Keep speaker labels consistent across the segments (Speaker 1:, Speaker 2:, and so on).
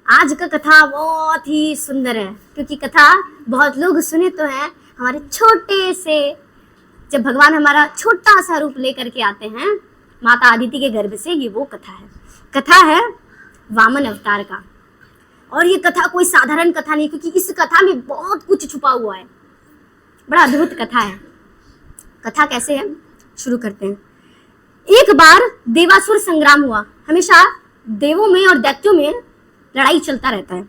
Speaker 1: आज का कथा बहुत ही सुंदर है, क्योंकि कथा बहुत लोग सुने तो हैं। हमारे छोटे से जब भगवान हमारा छोटा सा रूप लेकर के आते हैं माता आदिति के गर्भ से, ये वो कथा है वामन अवतार का। और ये कथा कोई साधारण कथा नहीं, क्योंकि इस कथा में बहुत कुछ छुपा हुआ है। बड़ा अद्भुत कथा है। कथा कैसे है, शुरू करते हैं। एक बार देवासुर संग्राम हुआ। हमेशा देवों में और दैत्यों में लड़ाई चलता रहता है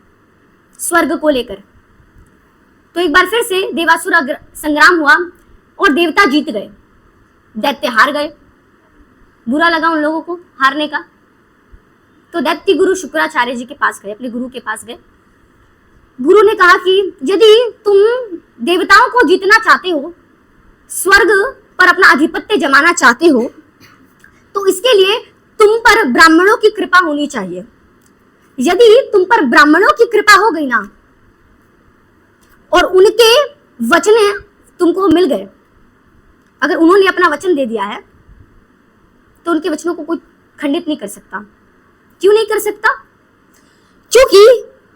Speaker 1: स्वर्ग को लेकर। तो एक बार फिर से देवासुर संग्राम हुआ और देवता जीत गए, दैत्य हार गए। बुरा लगा उन लोगों को हारने का। तो दैत्य गुरु शुक्राचार्य जी के पास गए, अपने गुरु के पास गए। गुरु ने कहा कि यदि तुम देवताओं को जीतना चाहते हो, स्वर्ग पर अपना आधिपत्य जमाना चाहते हो, तो इसके लिए तुम पर ब्राह्मणों की कृपा होनी चाहिए। यदि तुम पर ब्राह्मणों की कृपा हो गई ना, और उनके वचन तुमको मिल गए, अगर उन्होंने अपना वचन दे दिया है, तो उनके वचनों को कोई खंडित नहीं कर सकता। क्यों नहीं कर सकता? क्योंकि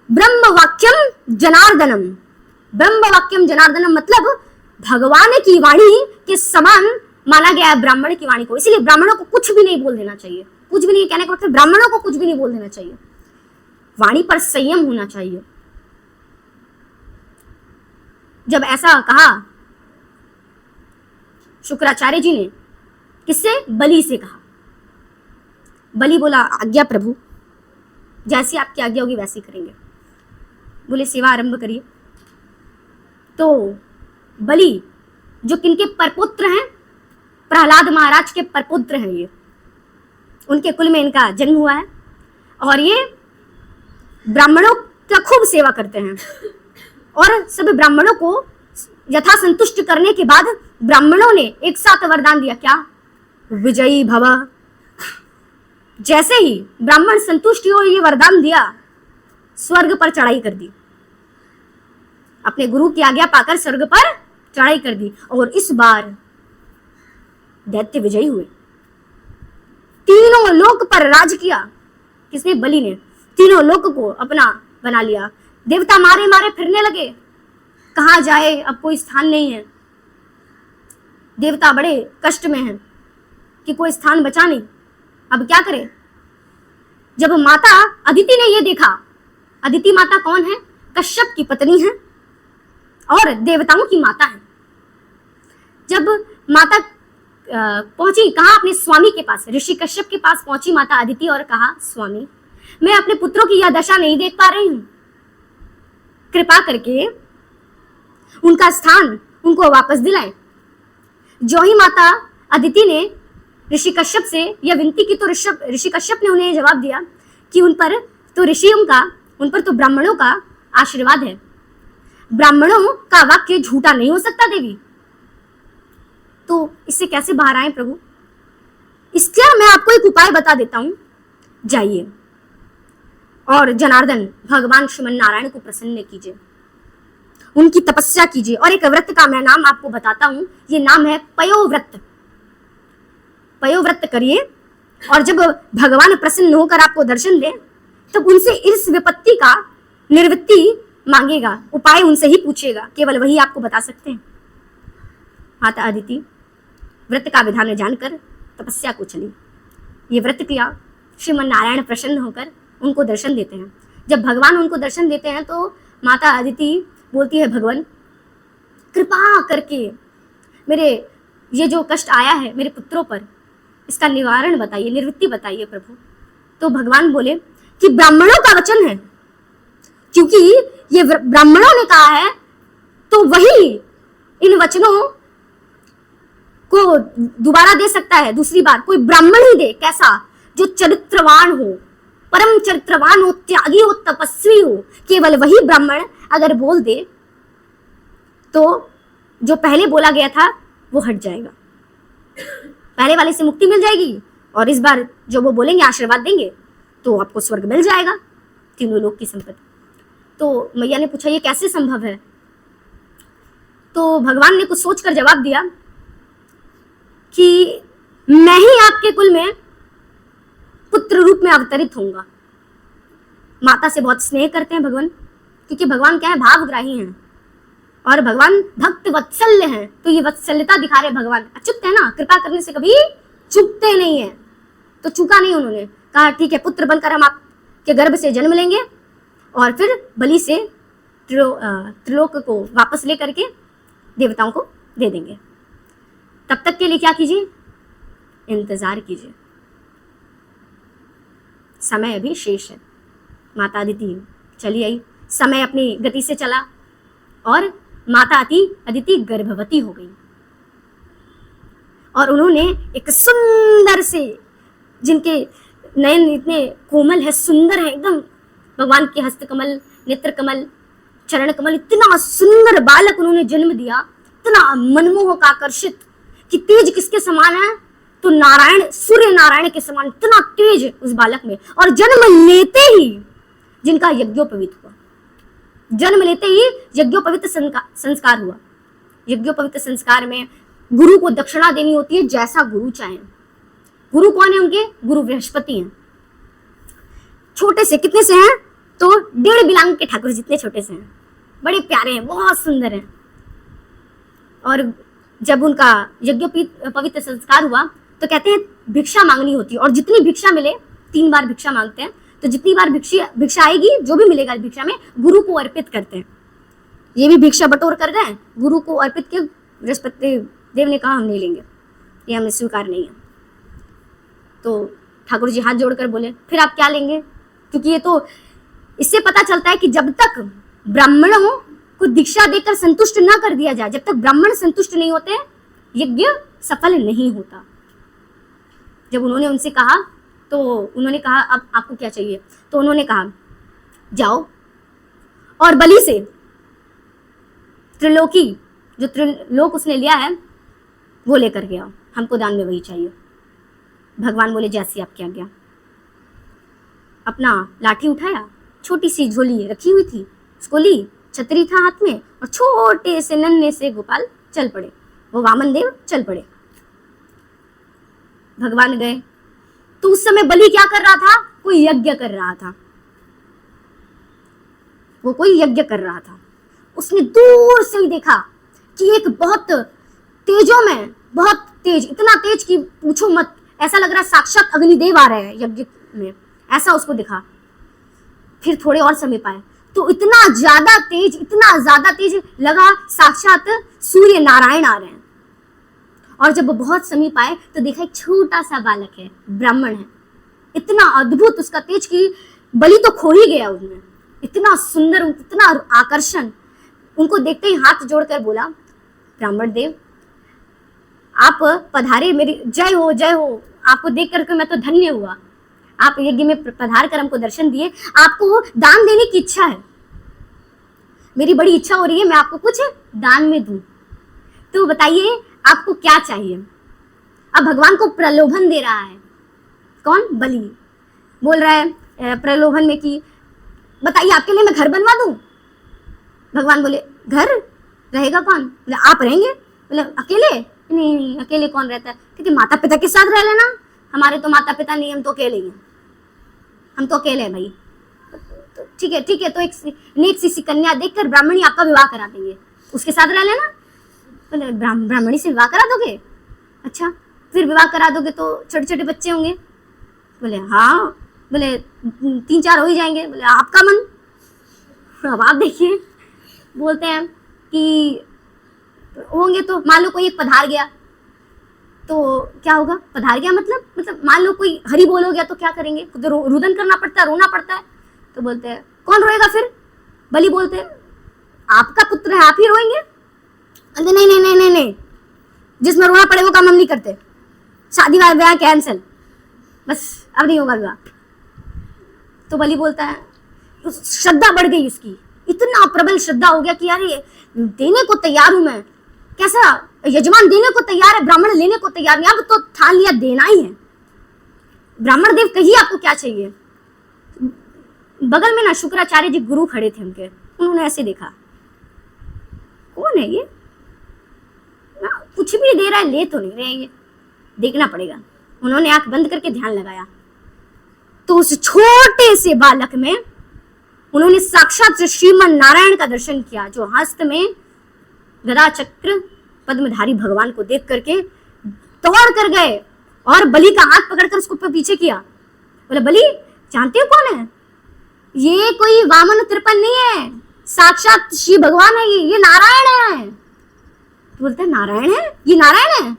Speaker 1: ब्रह्म वाक्यम जनार्दनम, ब्रह्म वाक्यम जनार्दनम मतलब भगवान की वाणी के समान माना गया है ब्राह्मण की वाणी को। इसलिए ब्राह्मणों को कुछ भी नहीं बोल देना चाहिए। कुछ भी नहीं कहने का मतलब ब्राह्मणों को कुछ भी नहीं बोल देना चाहिए। वाणी पर संयम होना चाहिए। जब ऐसा कहा शुक्राचार्य जी ने, किससे? बलि से कहा। बलि बोला, आज्ञा प्रभु, जैसी आपकी आज्ञा होगी वैसी करेंगे। बोले सेवा आरंभ करिए। तो बलि जो किनके परपुत्र हैं, प्रहलाद महाराज के परपुत्र हैं, ये उनके कुल में इनका जन्म हुआ है। और ये ब्राह्मणों का खूब सेवा करते हैं। और सब ब्राह्मणों को यथा संतुष्ट करने के बाद ब्राह्मणों ने एक साथ वरदान दिया, क्या? विजयी भव। जैसे ही ब्राह्मण संतुष्ट हो ये वरदान दिया, स्वर्ग पर चढ़ाई कर दी। अपने गुरु की आज्ञा पाकर स्वर्ग पर चढ़ाई कर दी। और इस बार दैत्य विजयी हुए। तीनों लोक पर राज किया। किसने? बलि ने। तीनों लोक को अपना बना लिया। देवता मारे मारे फिरने लगे, कहाँ जाए, अब कोई स्थान नहीं है। देवता बड़े कष्ट में हैं कि कोई स्थान बचा नहीं, अब क्या करें। जब माता अदिति ने ये देखा, अदिति माता कौन है? कश्यप की पत्नी है और देवताओं की माता है। जब माता पहुंची, कहा अपने स्वामी के पास, ऋषि कश्यप के पास पहुंची माता अदिति और कहा, स्वामी मैं अपने पुत्रों की यह दशा नहीं देख पा रही हूं, कृपा करके उनका स्थान उनको वापस दिलाएं। जो ही माता अदिति ने ऋषि कश्यप से यह विनती की तो ऋषि कश्यप ने उन्हें जवाब दिया कि उन पर तो ऋषियों का, उन पर तो ब्राह्मणों का आशीर्वाद है, ब्राह्मणों का वाक्य झूठा नहीं हो सकता देवी। तो इससे कैसे बाहर आए प्रभु? इसका मैं आपको एक उपाय बता देता हूं, जाइए और जनार्दन भगवान श्रीमन नारायण को प्रसन्न कीजिए, उनकी तपस्या कीजिए। और एक व्रत का मैं नाम आपको बताता हूं, ये नाम है पयोव्रत। पयोव्रत करिए और जब भगवान प्रसन्न होकर आपको दर्शन दे तब उनसे इस विपत्ति का निवृत्ति मांगेगा, उपाय उनसे ही पूछेगा, केवल वही आपको बता सकते हैं। माता अदिति व्रत का विधान जानकर तपस्या को चली। ये व्रत किया, श्रीमन नारायण प्रसन्न होकर उनको दर्शन देते हैं। जब भगवान उनको दर्शन देते हैं तो माता अदिति बोलती है, भगवान कृपा करके मेरे ये जो कष्ट आया है मेरे पुत्रों पर, इसका निवारण बताइए, निवृत्ति बताइए प्रभु। तो भगवान बोले कि ब्राह्मणों का वचन है, क्योंकि ये ब्राह्मणों ने कहा है तो वही इन वचनों को दोबारा दे सकता है, दूसरी बार कोई ब्राह्मण ही दे। कैसा? जो चरित्रवान हो, परम चरित्रवान हो, त्यागी हो, तपस्वी हो, केवल वही ब्राह्मण अगर बोल दे तो जो पहले बोला गया था वो हट जाएगा, पहले वाले से मुक्ति मिल जाएगी और इस बार जो वो बोलेंगे, आशीर्वाद देंगे, तो आपको स्वर्ग मिल जाएगा, तीनों लोक की संपत्ति। तो मैया ने पूछा, ये कैसे संभव है? तो भगवान ने कुछ सोचकर जवाब दिया कि मैं ही आपके कुल में पुत्र रूप में अवतरित होऊंगा। माता से बहुत स्नेह करते हैं भगवान, क्योंकि भगवान क्या है, भावग्राही हैं और भगवान भक्त वत्सल्य हैं। तो ये वत्सल्यता दिखा रहे भगवान, अच्युत है ना, कृपा करने से कभी चूकते नहीं है। तो चूका नहीं, उन्होंने कहा ठीक है, पुत्र बनकर हम आपके गर्भ से जन्म लेंगे और फिर बलि से त्रिलोक को वापस लेकर के देवताओं को दे देंगे। तब तक के लिए क्या कीजिए, इंतजार कीजिए, समय अभी शेष है। माता अदिति चली आई, समय अपनी गति से चला और माता अदिति गर्भवती हो गई और उन्होंने एक सुंदर से, जिनके नयन इतने कोमल है, सुंदर है एकदम, भगवान के हस्त कमल, नेत्र कमल, चरण कमल, इतना सुंदर बालक उन्होंने जन्म दिया, इतना मनमोहक, आकर्षित कि तेज किसके समान है, तो नारायण, सूर्य नारायण के समान, इतना तेज उस बालक में। और जन्म लेते ही जिनका यज्ञोपवीत हुआ, जन्म लेते ही यज्ञोपवीत संस्कार हुआ। यज्ञोपवीत संस्कार में गुरु को दक्षिणा देनी होती है, जैसा गुरु चाहे। गुरु कौन है उनके? गुरु बृहस्पति हैं। छोटे से, कितने से हैं? तो 1.5 बिलांग के ठाकुर जितने छोटे से हैं, बड़े प्यारे हैं, बहुत सुंदर हैं। और जब उनका यज्ञोपवीत संस्कार हुआ तो कहते हैं भिक्षा मांगनी होती है और जितनी भिक्षा मिले, 3 बार भिक्षा मांगते हैं, तो जितनी बार भिक्षा आएगी, जो भी मिलेगा भिक्षा में, गुरु को अर्पित करते हैं। ये भी भिक्षा बटोर कर गए, गुरु को अर्पित किया। बृहस्पति देव ने कहा हम नहीं लेंगे, ये हमें स्वीकार नहीं है। तो ठाकुर जी हाथ जोड़कर बोले फिर आप क्या लेंगे? क्योंकि ये तो इससे पता चलता है कि जब तक ब्राह्मणों को दीक्षा देकर संतुष्ट न कर दिया जाए, जब तक ब्राह्मण संतुष्ट नहीं होते, यज्ञ सफल नहीं होता। जब उन्होंने उनसे कहा तो उन्होंने कहा अब आपको क्या चाहिए? तो उन्होंने कहा जाओ और बलि से त्रिलोकी, जो त्रिलोक उसने लिया है, वो लेकर के आओ, हमको दान में वही चाहिए। भगवान बोले जैसी आपकी आज्ञा। अपना लाठी उठाया, छोटी सी झोली रखी हुई थी, उसको ली, छतरी था हाथ में और छोटे से नन्हे से गोपाल चल पड़े, वो वामन देव चल पड़े। भगवान गए तो उस समय बलि क्या कर रहा था? कोई यज्ञ कर रहा था, वो कोई यज्ञ कर रहा था। उसने दूर से ही देखा कि एक बहुत तेजों में, बहुत तेज, इतना तेज कि पूछो मत, ऐसा लग रहा साक्षात अग्निदेव आ रहे हैं यज्ञ में, ऐसा उसको दिखा। फिर थोड़े और समय पाए तो इतना ज्यादा तेज लगा साक्षात सूर्य नारायण आ रहे हैं। और जब वो बहुत समीप आए तो देखा एक छोटा सा बालक है, ब्राह्मण है। इतना अद्भुत उसका तेज कि बलि तो खो ही गया उसमें। इतना सुंदर, इतना आकर्षण। उनको देखते ही हाथ जोड़कर बोला, ब्राह्मण देव आप पधारे, मेरी जय हो जय हो। आपको देख करके मैं तो धन्य हुआ। आप यज्ञ में पधार कर हमको दर्शन दिए। आपको दान देने की इच्छा है, मेरी बड़ी इच्छा हो रही है मैं आपको कुछ दान में दूं। तो बताइए आपको क्या चाहिए। अब भगवान को प्रलोभन दे रहा है। कौन? बलि बोल रहा है प्रलोभन में कि बताइए आपके लिए मैं घर बनवा दूं। भगवान बोले घर रहेगा कौन? बोले आप रहेंगे। बोले अकेले? नहीं अकेले कौन रहता है, क्योंकि माता पिता के साथ रह लेना। हमारे तो माता पिता नहीं, हम तो अकेले ही हैं, हम तो अकेले हैं भाई। तो ठीक है तो एक नेक सी कन्या देखकर ब्राह्मणी आपका विवाह करा देंगे, उसके साथ रह लेना। बोले ब्राह्मणी से विवाह करा दोगे? अच्छा फिर विवाह करा दोगे तो छोटे छोटे बच्चे होंगे? बोले हाँ। बोले 3-4 हो ही जाएंगे। बोले आपका मन। अब आप देखिए, बोलते हैं कि होंगे तो मान लो कोई एक पधार गया तो क्या होगा? पधार गया मतलब मान लो कोई हरि बोल हो गया तो क्या करेंगे? तो रुदन करना पड़ता है, रोना पड़ता है। तो बोलते हैं कौन रोएगा फिर? बलि बोलते हैं आपका पुत्र है, आप ही रोएंगे। नहीं, जिसमें रोना पड़े वो काम हम नहीं करते। शादी ब्याह कैंसिल, बस अब नहीं होगा विवाह। तो बलि बोलता है, श्रद्धा बढ़ गई उसकी, इतना प्रबल श्रद्धा हो गया कि यार ये देने को तैयार हूं मैं। कैसा यजमान देने को तैयार है, ब्राह्मण लेने को तैयार नहीं, अब तो ठान लिया देना ही है। ब्राह्मण देव कहिए आपको क्या चाहिए। बगल में ना शुक्राचार्य जी गुरु खड़े थे उनके, उन्होंने ऐसे देखा कौन है ये, ना कुछ भी दे रहा है, ले तो नहीं रहे ये, देखना पड़ेगा। उन्होंने आंख बंद करके ध्यान लगाया तो उस छोटे से बालक में उन्होंने साक्षात श्रीमन नारायण का दर्शन किया, जो हस्त में गदा चक्र पद्मधारी भगवान को देख करके तोड़ कर गए और बलि का हाथ पकड़कर उसको पीछे किया। बोले बलि जानते हो कौन है? ये कोई वामन तिरपन नहीं है, साक्षात श्री भगवान है, ये नारायण है। तो बोलते हैं नारायण है? ये नारायण है?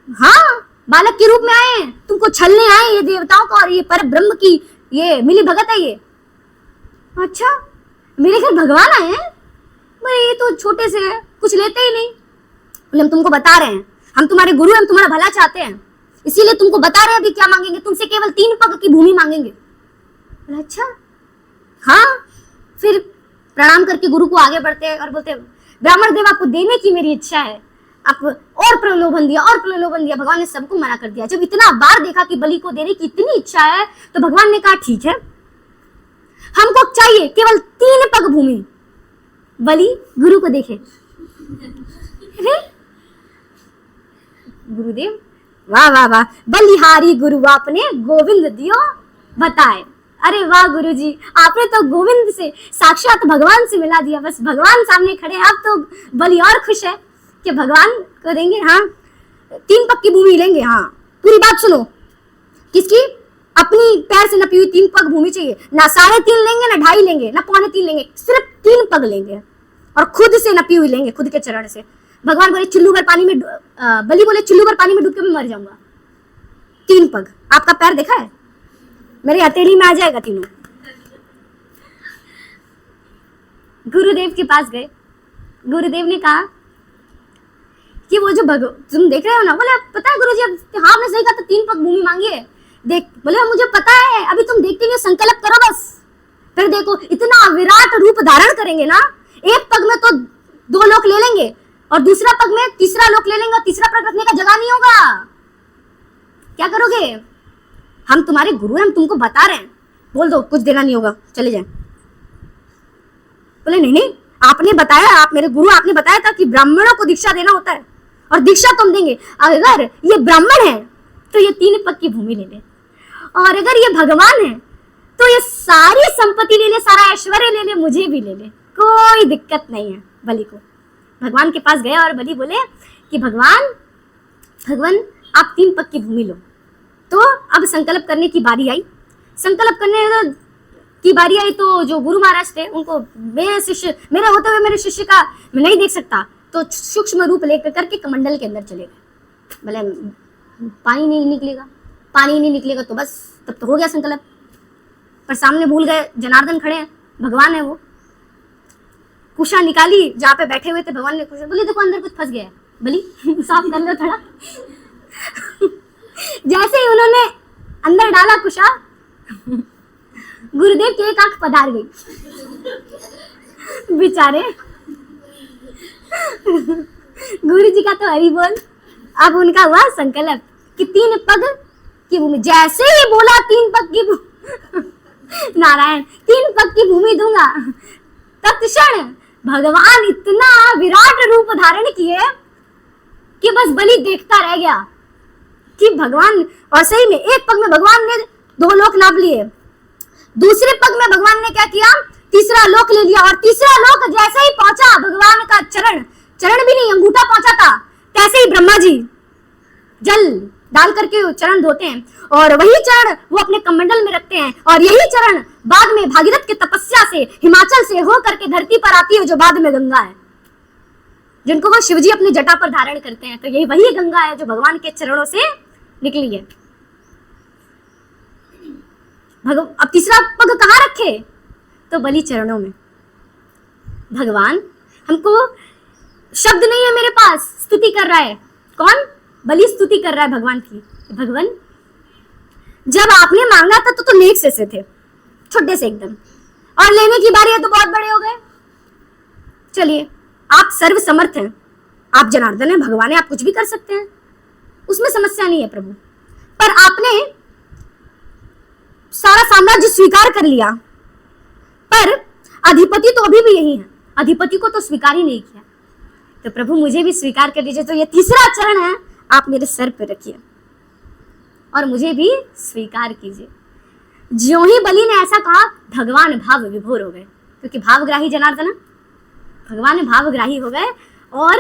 Speaker 1: हाँ, बालक के रूप में आए, तुमको छलने आए ये देवताओं का, और ये पर ब्रह्म की ये मिली भगत है ये। अच्छा मेरे घर भगवान आए हैं? बोले ये तो छोटे से है, कुछ लेते ही नहीं। बोले हम तुमको बता रहे हैं, हम तुम्हारे गुरु हैं, हम तुम्हारा भला चाहते हैं, इसीलिए तुमको बता रहे हैं अभी क्या मांगेंगे, तुमसे केवल 3 पग की भूमि मांगेंगे। बोले अच्छा हाँ। फिर प्रणाम करके गुरु को आगे बढ़ते हैं और बोलते हैं ब्राह्मण देव आपको देने की मेरी इच्छा है। आप और प्रलोभन दिया, और प्रलोभन दिया, भगवान ने सबको मना कर दिया। जब इतना बार देखा कि बलि को देने की इतनी इच्छा है तो भगवान ने कहा ठीक है, हमको चाहिए केवल 3 पग भूमि। बलि गुरु को देखे, गुरुदेव वाह वाह वाह, बलिहारी गुरु आपने गोविंद दियो बताए। अरे वाह गुरुजी, आपने तो गोविंद से साक्षात भगवान से मिला दिया। बस भगवान सामने खड़े हैं, अब तो बलि और खुश है कि भगवान को देंगे। हाँ 3 पग की भूमि लेंगे। हाँ पूरी बात सुनो, किसकी? अपनी पैर से नपी हुई 3 पग भूमि चाहिए, ना 3.5 लेंगे, ना 2.5 लेंगे, ना 3.25 लेंगे, सिर्फ 3 पग लेंगे और खुद से नपी हुई लेंगे, खुद के चरण से। भगवान बोले चुल्लू भर पानी में, बलि बोले चुल्लू भर पानी में डूब के मैं मर जाऊंगा। 3 पग, आपका पैर देखा है? मेरी हथेली में आ जाएगा तीनों। गुरुदेव के पास गए, गुरुदेव ने कहा कि वो जो तुम देख रहे हो ना, बोले पता है गुरुजी, अब हाँ आपने सही कहा, तो 3 पग भूमि मांगी है। देख बोले मुझे पता है, अभी तुम देखते नहीं, संकल्प करो बस, फिर देखो इतना विराट रूप धारण करेंगे ना, 1 पग में तो 2 लोक ले लेंगे और दूसरा पग में 3रा लोक ले लेंगे और 3रा पग रखने का जगह नहीं होगा। क्या करोगे? हम तुम्हारे गुरु हैं, हम तुमको बता रहे हैं, बोल दो कुछ देना नहीं होगा, चले जाए। बोले नहीं, आपने बताया, आप मेरे गुरु, आपने बताया था कि ब्राह्मणों को दीक्षा देना होता है और दीक्षा तुम देंगे। अगर ये ब्राह्मण है तो ये 3 पग की भूमि ले ले, और अगर ये भगवान है तो ये सारी संपत्ति ले ले, सारा ऐश्वर्य ले ले, मुझे भी ले ले, कोई दिक्कत नहीं है। बलि को भगवान के पास गया और बलि बोले कि भगवान आप 3 पग की भूमि लो। तो अब संकल्प करने की बारी आई। संकल्प करने की बारी आई तो जो गुरु महाराज थे उनको, मेरे होते हुए मेरे शिष्य का मैं नहीं देख सकता, तो सूक्ष्म रूप लेकर करके कमंडल के अंदर चले गए। बोले पानी नहीं निकलेगा तो बस तब तो हो गया संकल्प। पर सामने भूल गए, जनार्दन खड़े हैं, भगवान है वो। कुशा निकाली, जहाँ पे बैठे हुए थे भगवान ने कुशा, बोले देखो अंदर कुछ फंस गया है, बली साफ कर लो थोड़ा। जैसे ही उन्होंने अंदर डाला कुशा, गुरुदेव की एक आंख पधार गई बेचारे। गुरु जी का तो हरि बोल। अब उनका हुआ संकल्प कि 3 पग की भूमि, जैसे ही बोला 3 पग की नारायण 3 पग की भूमि दूंगा, तत्क्षण भगवान इतना विराट रूप धारण किए कि बस बलि देखता रह गया कि भगवान। और सही में एक पग में भगवान ने 2 लोक नाप लिए, दूसरे पग में भगवान ने क्या किया, तीसरा लोक ले लिया। और तीसरा लोक जैसे ही पहुंचा, भगवान का चरण भी नहीं, अंगूठा पहुंचा था, तैसे ही ब्रह्मा जी जल डाल करके चरण धोते हैं और वही चरण वो अपने कमंडल में रखते हैं। और यही चरण बाद में भागीरथ के तपस्या से हिमाचल से हो करके धरती पर आती है, जो बाद में गंगा है, जिनको वो शिवजी अपनी जटा पर धारण करते हैं। तो यही वही गंगा है जो भगवान के चरणों से निकली है। अब तीसरा पग कहाँ रखे, तो बलि चरणों में। भगवान, हमको शब्द नहीं है मेरे पास, स्तुति कर रहा है। कौन? बलि स्तुति कर रहा है भगवान की। भगवान, जब आपने मांगा था तो नेक से थे, छोटे से एकदम, और लेने की बारी है तो बहुत बड़े हो गए। चलिए, आप सर्व समर्थ हैं, आप जनार्दन हैं, भगवान है, आप कुछ भी कर सकते हैं, उसमें समस्या नहीं है प्रभु। पर आपने सारा साम्राज्य स्वीकार कर लिया, पर अधिपति तो अभी भी यही है, अधिपति को तो स्वीकार ही नहीं किया। तो प्रभु मुझे भी स्वीकार कर लीजिए। तो ये तीसरा चरण है, आप मेरे सर पे रखिए और मुझे भी स्वीकार कीजिए। ज्यों ही बलि ने ऐसा कहा, भगवान भाव विभोर हो गए, क्योंकि भावग्राही जनार्दन, भगवान भावग्राही हो गए। और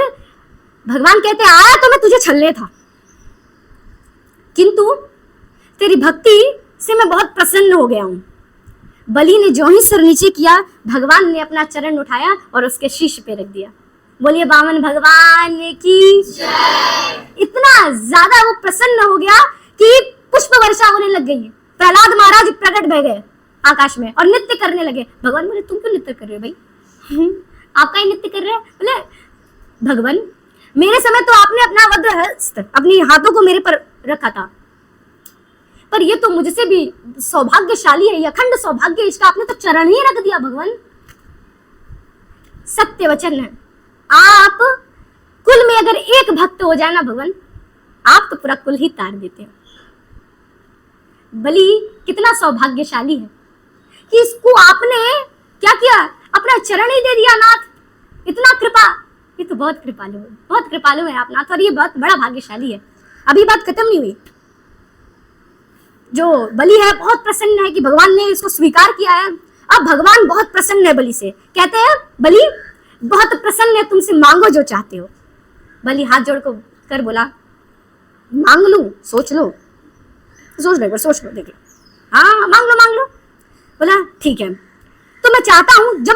Speaker 1: भगवान कहते, आया तो मैं तुझे छलने था, किंतु तेरी भक्ति से मैं बहुत प्रसन्न हो गया हूं। बलि ने जो ही सिर नीचे किया, भगवान ने अपना चरण उठाया और उसके शीश पे रख दिया। बोलिए वामन भगवान की जय। इतना ज्यादा वो प्रसन्न हो गया कि पुष्प वर्षा होने लग गई। प्रहलाद महाराज प्रकट भय गए आकाश में और नृत्य करने लगे। भगवान बोले, तुम क्यों नृत्य कर रहे हो भाई? आपका ही नृत्य कर रहे हैं। बोले, भगवान मेरे समय तो आपने अपना वज्र हस्त अपने हाथों को मेरे पर रखा था, पर ये तो मुझसे भी सौभाग्यशाली है, अखंड सौभाग्य, इसका आपने तो चरण ही रख दिया। भगवान सत्य वचन है, आप कुल में अगर एक भक्त हो जाए ना भगवान, आप तो पूरा कुल ही तार देते हो। बलि कितना सौभाग्यशाली है कि इसको आपने क्या किया, अपना चरण ही दे दिया। नाथ इतना कृपा, ये तो बहुत कृपालु है आप नाथ, और ये बहुत बड़ा भाग्यशाली है। अभी बात खत्म नहीं हुई। जो बलि है बहुत प्रसन्न है कि भगवान ने इसको स्वीकार किया है। अब भगवान बहुत प्रसन्न है बलि से, कहते हैं बलि बहुत प्रसन्न है, तुमसे मांगो जो चाहते हो। बलि हाथ जोड़ को कर बोला, मांग लूं? सोच लो देख लो। हाँ मांग लो। बोला ठीक है, तो मैं चाहता हूं जब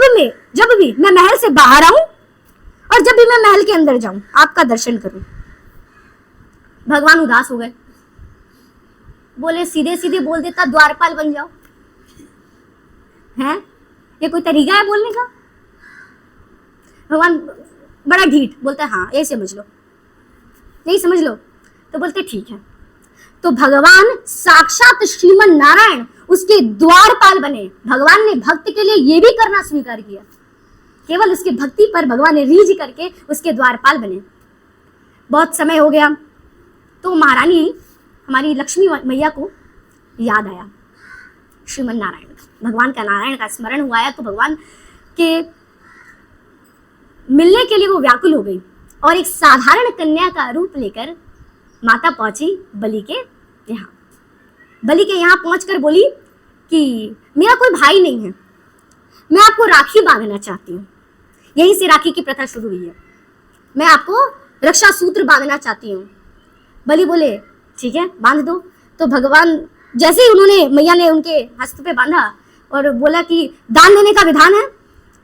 Speaker 1: भी मैं महल से बाहर आऊं और जब भी मैं महल के अंदर जाऊं, आपका दर्शन करूं। भगवान उदास हो गए, बोले सीधे बोल देता द्वारपाल बन जाओ। हैं, ये कोई तरीका है बोलने का? भगवान बड़ा ढीठ बोलता है, हाँ यही समझ लो। तो बोलते ठीक है। तो भगवान साक्षात श्रीमन नारायण उसके द्वारपाल बने। भगवान ने भक्त के लिए ये भी करना स्वीकार किया, केवल उसकी भक्ति पर भगवान ने रीझ करके उसके द्वारपाल बने। बहुत समय हो गया तो महारानी हमारी लक्ष्मी मैया को याद आया श्रीमन नारायण का, भगवान का नारायण का स्मरण हुआ है। तो भगवान के मिलने के लिए वो व्याकुल हो गई और एक साधारण कन्या का रूप लेकर माता पहुंची बलि के यहाँ। बलि के यहाँ पहुंचकर बोली कि मेरा कोई भाई नहीं है, मैं आपको राखी बांधना चाहती हूँ। यहीं से राखी की प्रथा शुरू हुई है। मैं आपको रक्षा सूत्र बांधना चाहती हूँ। बलि बोले ठीक है बांध दो। तो भगवान जैसे ही उन्होंने, मैया ने उनके हस्त पे बांधा और बोला कि दान देने का विधान है,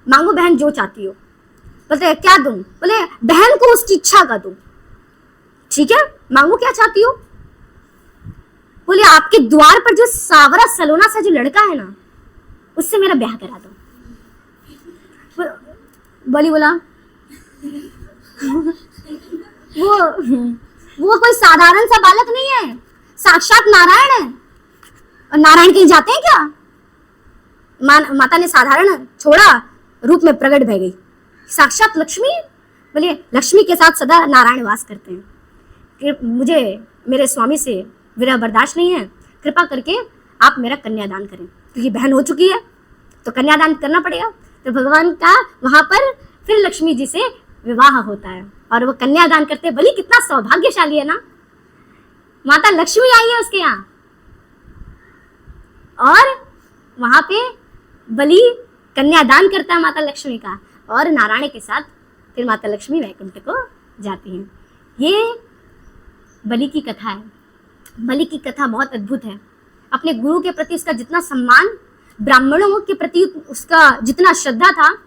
Speaker 1: मांगो बहन जो चाहती हो। बोलते क्या दूं? बोले बहन को उसकी इच्छा का दूं। ठीक है, मांगो क्या चाहती हो? बोले आपके द्वार पर जो सावरा सलोना सा जो लड़का है ना, उससे मेरा ब्याह करा दो। बलि बोला वो कोई साधारण सा बालक नहीं है, साक्षात नारायण है। और नारायण कहीं जाते हैं क्या? माता ने साधारण छोड़ा, रूप में प्रकट भय गई साक्षात लक्ष्मी। बोले लक्ष्मी के साथ सदा नारायण वास करते हैं। कि मुझे मेरे स्वामी से विरह बर्दाश्त नहीं है, कृपा करके आप मेरा कन्यादान करें, क्योंकि बहन हो चुकी है तो कन्यादान करना पड़ेगा। तो भगवान का वहां पर फिर लक्ष्मी जी से विवाह होता है और वो कन्यादान करते हैं। बलि कितना सौभाग्यशाली है ना, माता लक्ष्मी आई है उसके यहाँ और वहां पे बलि कन्यादान करता है माता लक्ष्मी का, और नारायण के साथ फिर माता लक्ष्मी वैकुंठ को जाती हैं। ये बलि की कथा है। बलि की कथा बहुत अद्भुत है। अपने गुरु के प्रति उसका जितना सम्मान, ब्राह्मणों के प्रति उसका जितना श्रद्धा था,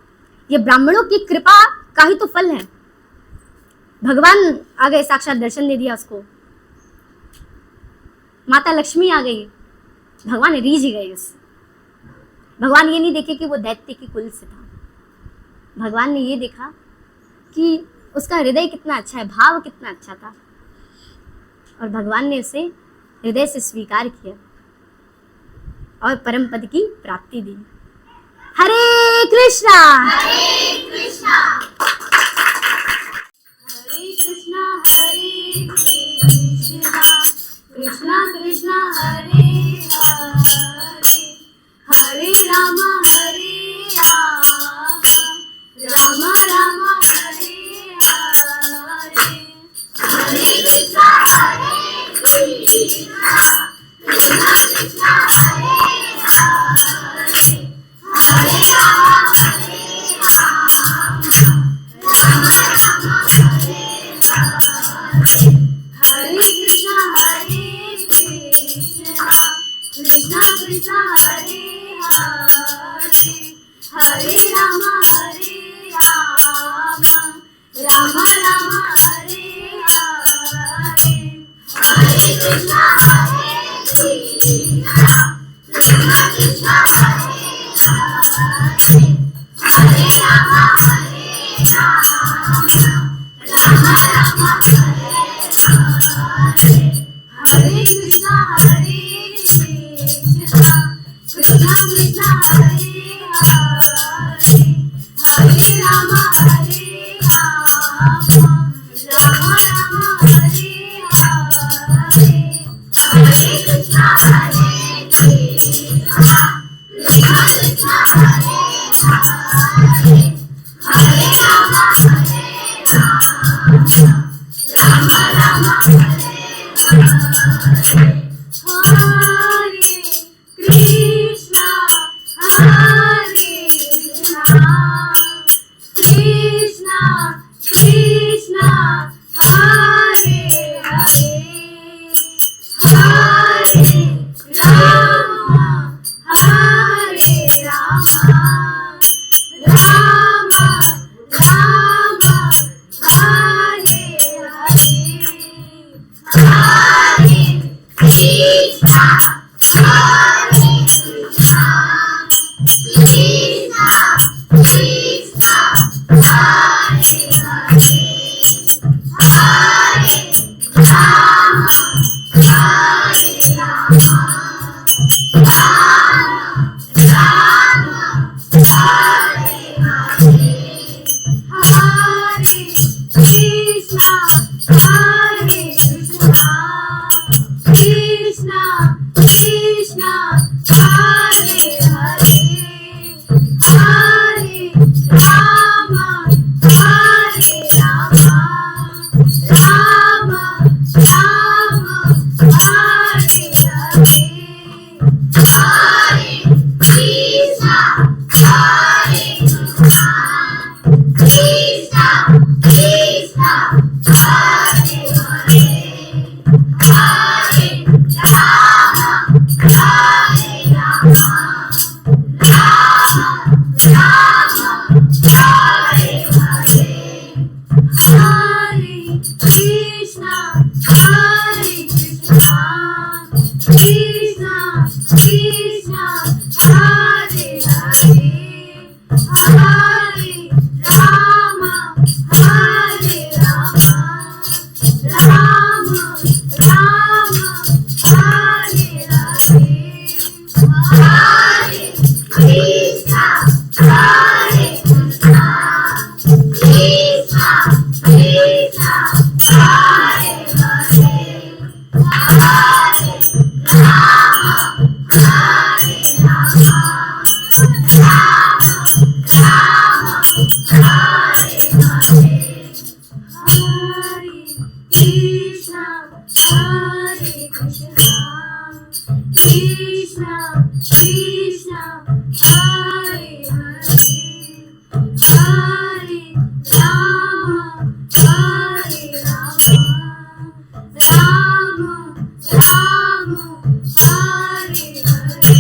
Speaker 1: ये ब्राह्मणों की कृपा का ही तो फल है। भगवान आ गए, साक्षात दर्शन दे दिया उसको, माता लक्ष्मी आ गई, भगवान रीझ गए उस। भगवान ये नहीं देखे कि वो दैत्य की कुल से था, भगवान ने ये देखा कि उसका हृदय कितना अच्छा है, भाव कितना अच्छा था, और भगवान ने उसे हृदय से स्वीकार किया और परम पद की प्राप्ति दी। हरे कृष्णा हरे कृष्णा हरे कृष्णा हरे कृष्णा कृष्णा कृष्णा हरे हरे हरे राम राम राम हरे हरे हरे कृष्णा हरे कृष्णा कृष्णा कृष्णा हरे हरे हरे राम राम राम हरे हरे हरे कृष्णा कृष्णा कृष्णा हरे हरे हरे राम राम राम हरे हरे हरे कृष्णा कृष्णा कृष्णा हरे हरे हरे राम राम राम हरे हरे हरे कृष्णा कृष्णा कृष्णा हरे हरे हरे राम राम राम हरे हरे हरे कृष्णा कृष्णा कृष्णा कृष्णा हरे हरे हरे राम राम राम हरे हरे हरे कृष्णा कृष्णा कृष्णा हरे हरे हरे राम राम राम हरे हरे हरे कृष्णा कृष्णा कृष्णा कृष्णा हरे हरे हरे राम राम हरे हरे हरे कृष्णा कृष्णा कृष्णा हरे हरे हरे राम राम राम राम हरे हरे हरे कृष्ण हरे कृष्ण कृष्ण कृष्ण हरे हरे हरे राम हरे Ram Ram Ram Hare Hare Hare Krishna, Hare Krishna, Krishna Krishna, Hare Hare, Hare Rama, Hare Rama, Rama Rama, Hare Hare,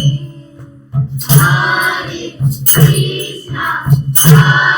Speaker 1: Hare Krishna, Hare